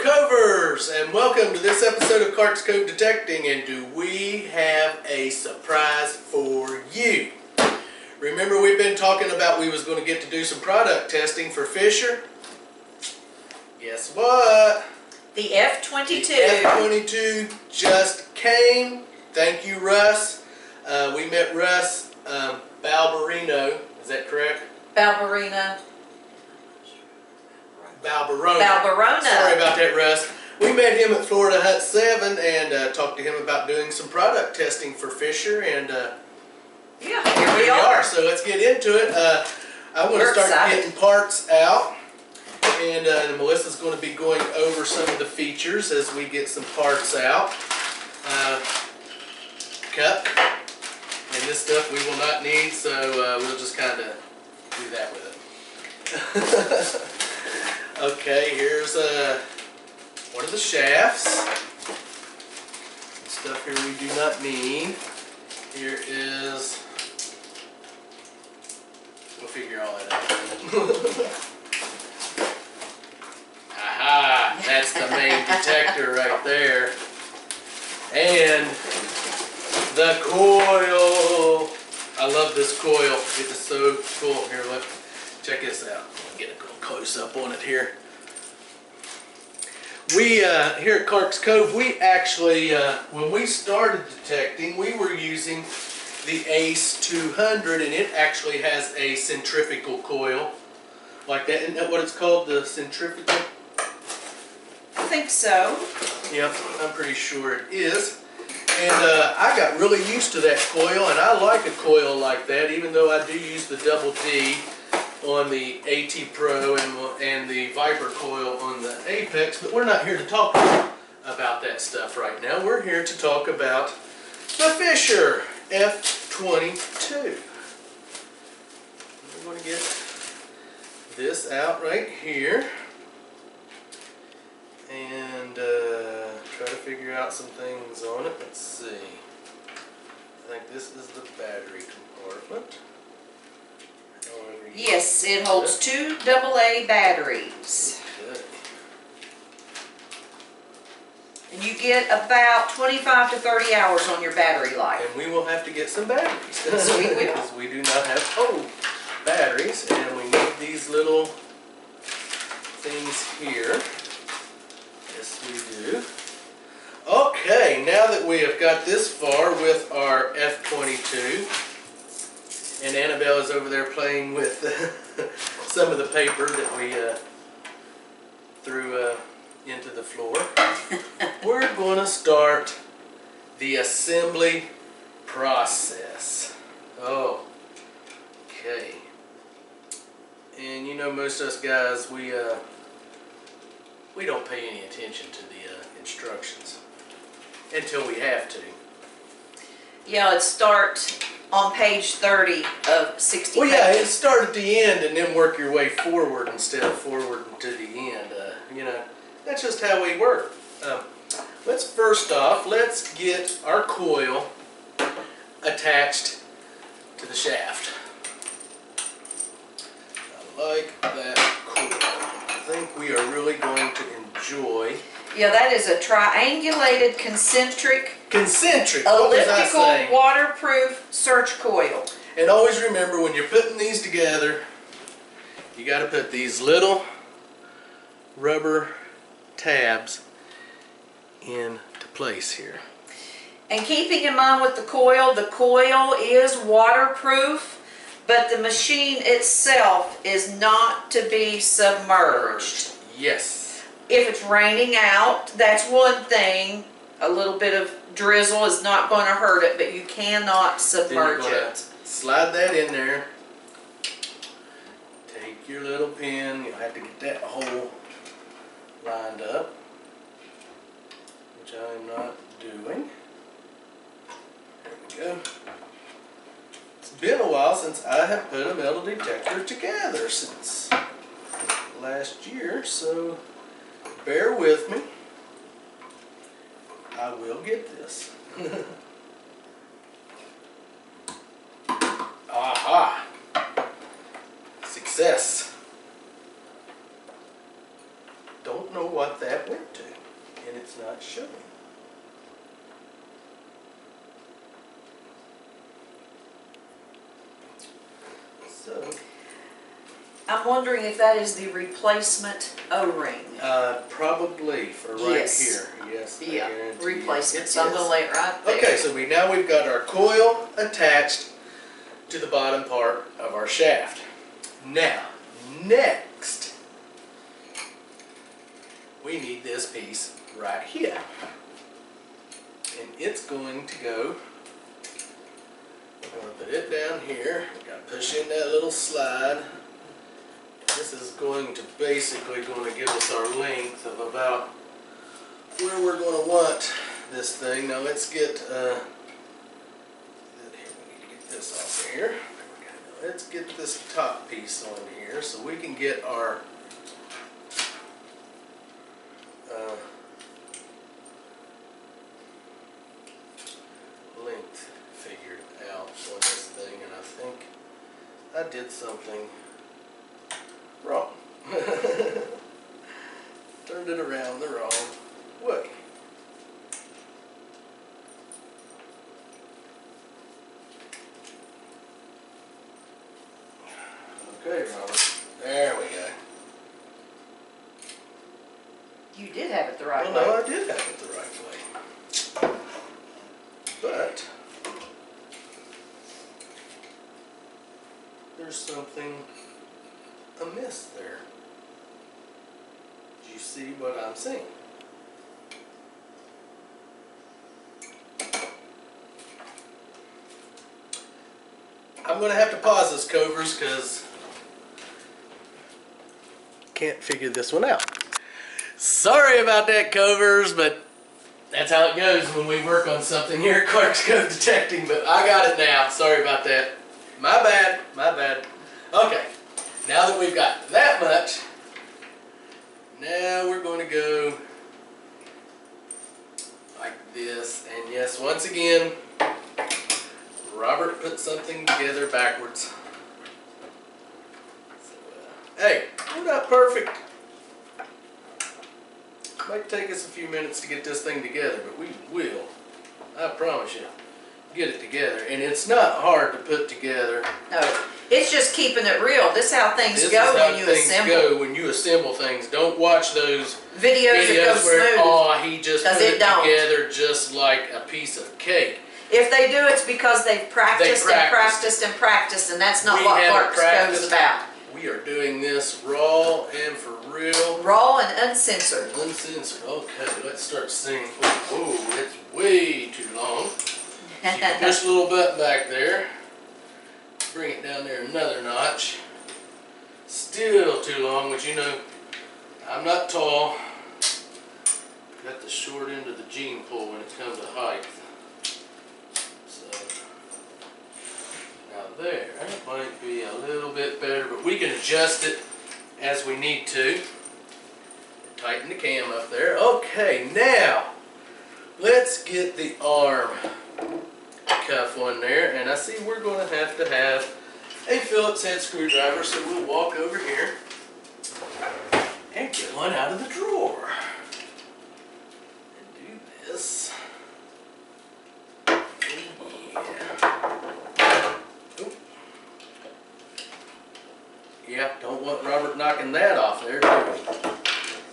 Covers, and welcome to this episode of Clark's Cove Detecting. And do we have a surprise for you? Remember, we've been talking about we was going to get to do some product testing for Fisher. Guess what? The F22. The F22 just came. Thank you, Russ. We met Russ Balberino. Is that correct? Balberina. Balberona. Sorry about that, Russ. We met him at Florida Hut 7 and talked to him about doing some product testing for Fisher, and yeah, here we are. So let's get into it. I want to start getting parts out, and Melissa's going to be going over some of the features as we get some parts out. Cup, and this stuff we will not need, so we'll just kind of do that with it. Okay, here's one of the shafts. Stuff here we do not need. Here is, we'll figure all that out. Aha, that's the main detector right there. And the coil. I love this coil. It is so cool. Here, look, check this out. Get a close up on it here. We here at Clark's Cove, we actually when we started detecting, we were using the Ace 200, and it actually has a centrifugal coil like that. Isn't that what it's called, the centrifugal? I think so. Yep, I'm pretty sure it is. And I got really used to that coil, and I like a coil like that, even though I do use the Double D on the AT Pro and the Viper coil on the Apex, but we're not here to talk about that stuff right now. We're here to talk about the Fisher F22. We're going to get this out right here and try to figure out some things on it. Let's see. I think this is the battery compartment. Yes, it holds 2 AA batteries. Okay. And you get about 25 to 30 hours on your battery life. And we will have to get some batteries. Yes, we will. Because we do not have old batteries, and we need these little things here. Yes, we do. Okay, now that we have got this far with our F22, and Annabelle is over there playing with some of the paper that we threw into the floor. We're going to start the assembly process. Oh, okay. And you know, most of us guys, we don't pay any attention to the instructions until we have to. Yeah, it starts on page 30 of 60 Well, yeah, pages. start at the end and then work your way forward instead of forward to the end. You know, that's just how we work. First off, let's get our coil attached to the shaft. I like that coil. I think we are really going to enjoy. Yeah, that is a triangulated concentric elliptical waterproof search coil. And always remember, when you're putting these together, you got to put these little rubber tabs into place here. And keeping in mind with the coil is waterproof, but the machine itself is not to be submerged. Yes. If it's raining out, that's one thing. A little bit of drizzle is not going to hurt it, but you cannot submerge it. Slide that in there. Take your little pin. You'll have to get that hole lined up, which I am not doing. There we go. It's been a while since I have put a metal detector together, since last year, so bear with me. I will get this. Aha! Success. Don't know what that went to, and it's not showing. So, I'm wondering if that is the replacement O-ring. probably for right Yes. here. Yes, I Yeah, guarantee replacement. it So I'm is. gonna lay it right there. Okay, so now we've got our coil attached to the bottom part of our shaft. Now, next, we need this piece right here. And it's going to go, we're going to put it down here. We've got to push in that little slide. This is going to basically give us our length of about where we're going to want this thing. Now let's get, here, we need to get this off here. Let's get this top piece on here so we can get our length figured out on this thing, and I think I did something wrong. Turned it around the wrong way. Okay, Robert. There we go. You did have it the right way. Well, no, I did have it the right way. But there's something amiss there. Do you see what I'm seeing? I'm going to have to pause this, Covers, because can't figure this one out. Sorry about that, Covers, but that's how it goes when we work on something here at Clark's Code Detecting, but I got it now. Sorry about that. My bad, my bad. Okay, now that we've got that much, now we're going to go like this. And yes, once again, Robert put something together backwards. So, hey, we're not perfect. Might take us a few minutes to get this thing together, but we will, I promise you, get it together. And it's not hard to put together. No, it's just keeping it real. This is how things This go is how when you things assemble. go when you assemble things. Don't watch those Videos that go videos where, smooth. oh, he just 'Cause put it it don't. together just like a piece of cake. If they do, it's because they've practiced and practiced. practiced and practiced, and that's not We what haven't Clark's Code is practiced. about. We are doing this raw and for real. Raw and uncensored. Uncensored. Okay, let's start singing. Oh, it's way too long. You can push a little button back there. Bring it down there another notch. Still too long, but you know, I'm not tall. Got the short end of the gene pool when it comes to height. So, now there, that might be a little bit better, but we can adjust it as we need to. Tighten the cam up there. Okay, now, let's get the arm cuff on there, and I see we're going to have a Phillips head screwdriver, so we'll walk over here and get one out of the drawer and do this. Oh, yeah. Oop. Yeah, don't want Robert knocking that off there, do we?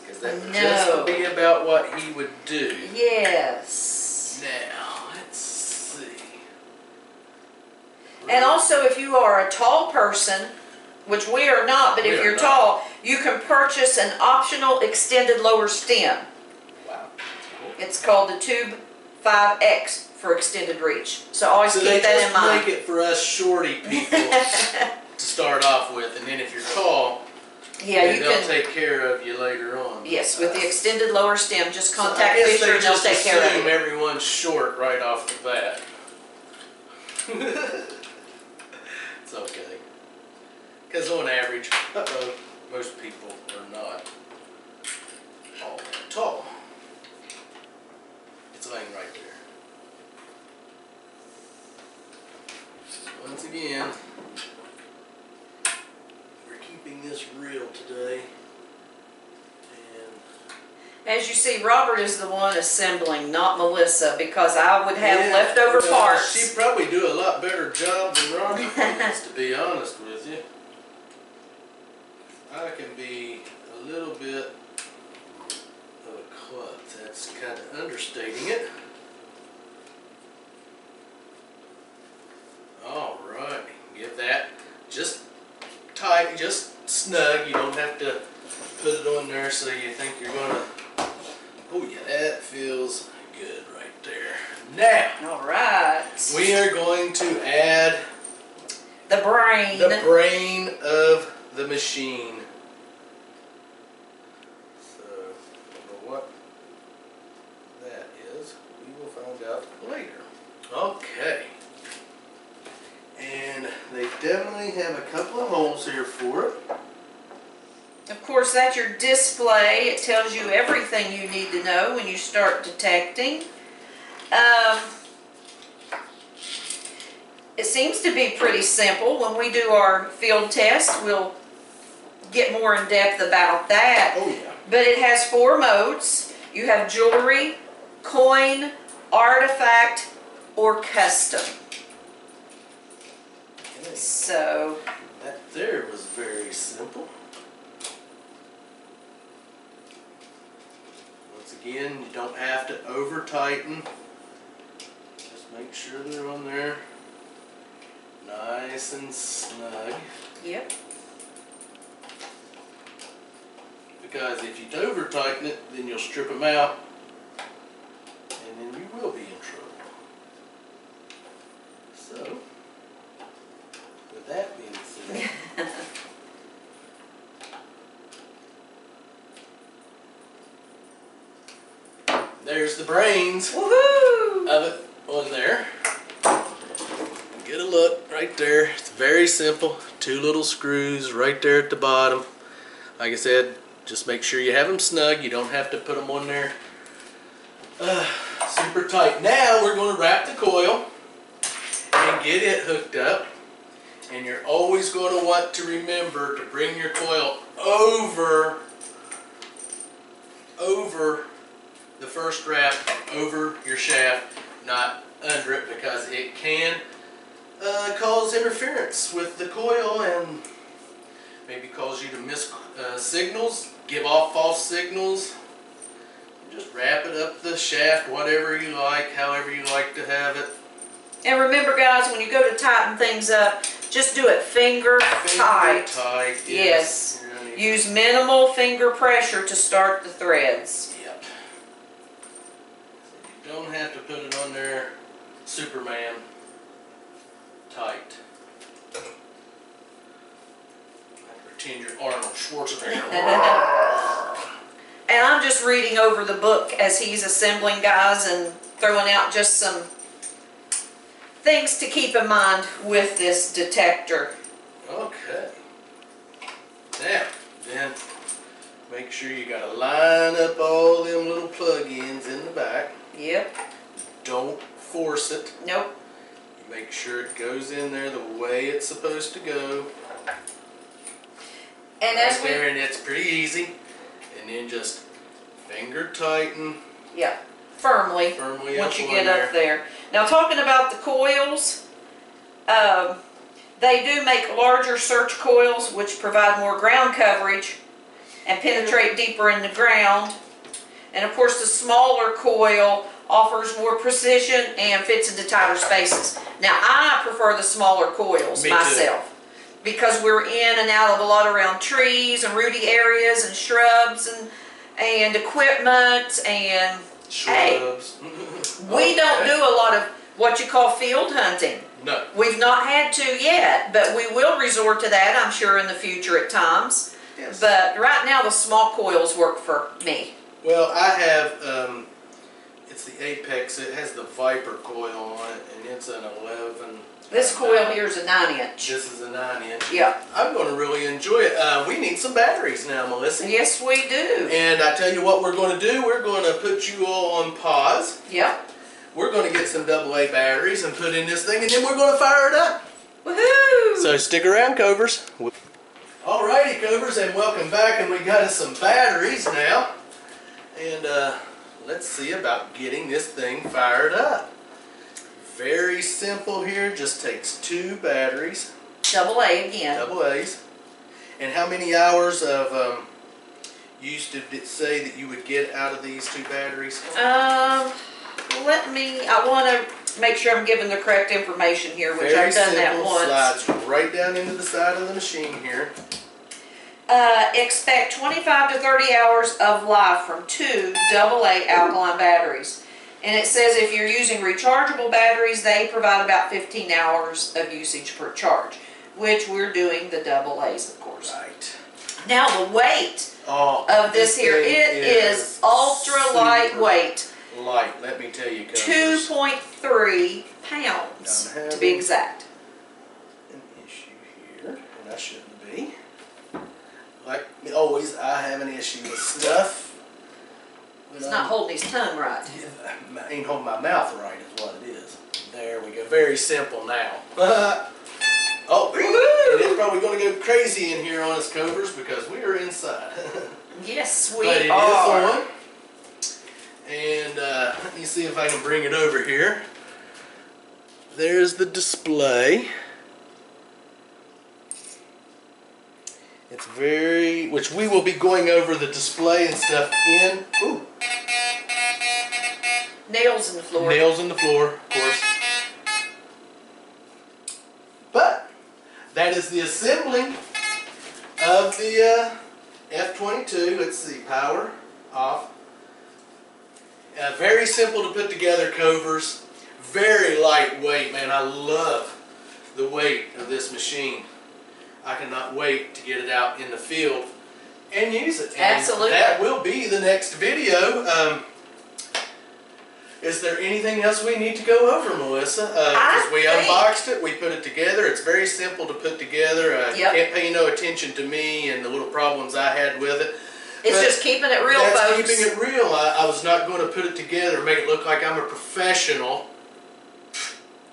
Because that would just be about what he would do. Yes. Now, let's see. And also, if you are a tall person, which we are not, but We if are you're not. tall, you can purchase an optional extended lower stem. Wow. It's called the Tube 5X for extended reach. So always So keep they that in just mind. make it for us shorty people to start off with, and then if you're tall, Yeah, then you they'll can. take care of you later on. Yes, with the extended lower stem, just So I contact guess Fisher they and they'll just take care of assume you. everyone's short right off the bat. It's okay. Because on average, most people are not all that tall. It's laying right there. Once again, we're keeping this real today. And As you see, Robert is the one assembling, not Melissa, because I would have Yeah, leftover parts. She'd probably do a lot better job than Robbie does, to be honest with you. I can be a little bit of a klutz. That's kind of understating it. All right, get that just tight, just snug. You don't have to put it on there so you think you're gonna. Oh yeah, that feels good right there. Now, All right. we are going to add The brain. the brain of the machine. So, I don't know what that is. We will find out later. Okay. And they definitely have a couple of holes here for it. Of course, that's your display. It tells you everything you need to know when you start detecting. It seems to be pretty simple. When we do our field test, we'll get more in depth about that. Oh yeah. But it has 4 modes. You have jewelry, coin, artifact, or custom. Okay. So, That there was very simple. Once again, you don't have to over tighten. Just make sure they're on there nice and snug. yep. Because if you over tighten it, then you'll strip them out, and then you will be in trouble. So, with that being said, there's the brains Woohoo! of it on there. Get a look right there. It's very simple. 2 little screws right there at the bottom. Like I said, just make sure you have them snug. You don't have to put them on there super tight. Now we're going to wrap the coil and get it hooked up. And you're always going to want to remember to bring your coil over the first wrap, over your shaft, not under it, because it can cause interference with the coil and maybe cause you to miss signals, give off false signals. Just wrap it up the shaft, whatever you like, however you like to have it. And remember, guys, when you go to tighten things up, just do it finger tight. Tight, Yes. Really. Use minimal finger pressure to start the threads. Yep. You don't have to put it on there Superman tight. Pretend you're Arnold Schwarzenegger. And I'm just reading over the book as he's assembling, guys, and throwing out just some things to keep in mind with this detector. Okay. Now, then, make sure you gotta line up all them little plug-ins in the back. Yep. Don't force it. Nope. You make sure it goes in there the way it's supposed to go. And Right as we... there, and it's pretty easy. And then just finger tighten Yeah, firmly. firmly Once up you on get there. up there. Now, talking about the coils, they do make larger search coils, which provide more ground coverage and penetrate deeper in the ground. And of course, the smaller coil offers more precision and fits into tighter spaces. Now, I prefer the smaller coils Me too. myself, because we're in and out of a lot around trees and rooty areas and shrubs and equipment, and Shrubs. we don't do a lot of what you call field hunting. No. We've not had to yet, but we will resort to that, I'm sure, in the future at times. Yes. But right now, the small coils work for me. Well, I have, it's the Apex. It has the Viper coil on it, and it's an 11. This coil here is a 9-inch. This is a 9-inch. Yeah. I'm going to really enjoy it. We need some batteries now, Melissa. Yes, we do. And I tell you what we're going to do. We're going to put you all on pause. Yep. We're going to get some AA batteries and put in this thing, and then we're going to fire it up. Woohoo! So stick around, Covers. Alrighty, Covers, and welcome back. And we got us some batteries now. And let's see about getting this thing fired up. Very simple here, just takes 2 batteries. Double A again. Double A's. And how many hours of you used to say that you would get out of these 2 batteries? I want to make sure I'm giving the correct information here, which Very I've done that simple, once. slides right down into the side of the machine here. Expect 25 to 30 hours of life from 2 AA alkaline batteries. And it says if you're using rechargeable batteries, they provide about 15 hours of usage per charge, which we're doing the AA's, of course. Right. Now the weight of this here, it is ultra lightweight. Light, let me tell you, 2.3 pounds to be exact. An issue here, and I shouldn't be. Like always, I have an issue with stuff. He's not holding his tongue right. I ain't holding my mouth right is what it is. There we go. Very simple now. Oh, and it's probably going to go crazy in here on us, Covers, because we are inside. Yes, we but it are. is on. And let me see if I can bring it over here. There's the display. It's which we will be going over the display and stuff in. Ooh. Nails in the floor. Nails in the floor, of course. But that is the assembling of the F22. Let's see, power off. Very simple to put together, Covers. Very lightweight, man. I love the weight of this machine. I cannot wait to get it out in the field and use it. And absolutely. That will be the next video. Is there anything else we need to go over, Melissa? Because we unboxed it, we put it together. It's very simple to put together. You can't pay no attention to me and the little problems I had with it. It's just keeping it real, folks. That's keeping it real. I was not going to put it together, make it look like I'm a professional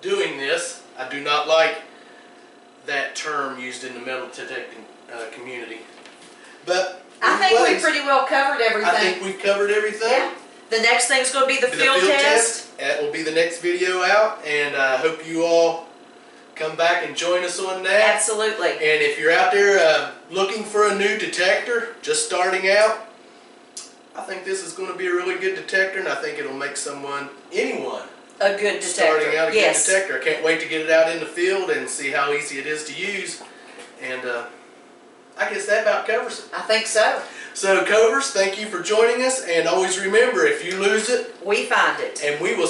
doing this. I do not like that term used in the metal detecting community. But I think we pretty well covered everything. I think we've covered everything. Yeah. The next thing's going to be the field test. That will be the next video out, and I hope you all come back and join us on that. Absolutely. And if you're out there looking for a new detector, just starting out, I think this is going to be a really good detector, and I think it'll make anyone, a good detector. Starting out a good detector. I can't wait to get it out in the field and see how easy it is to use. And I guess that about covers it. I think so. So, Covers, thank you for joining us, and always remember, if you lose it, we find it. And we will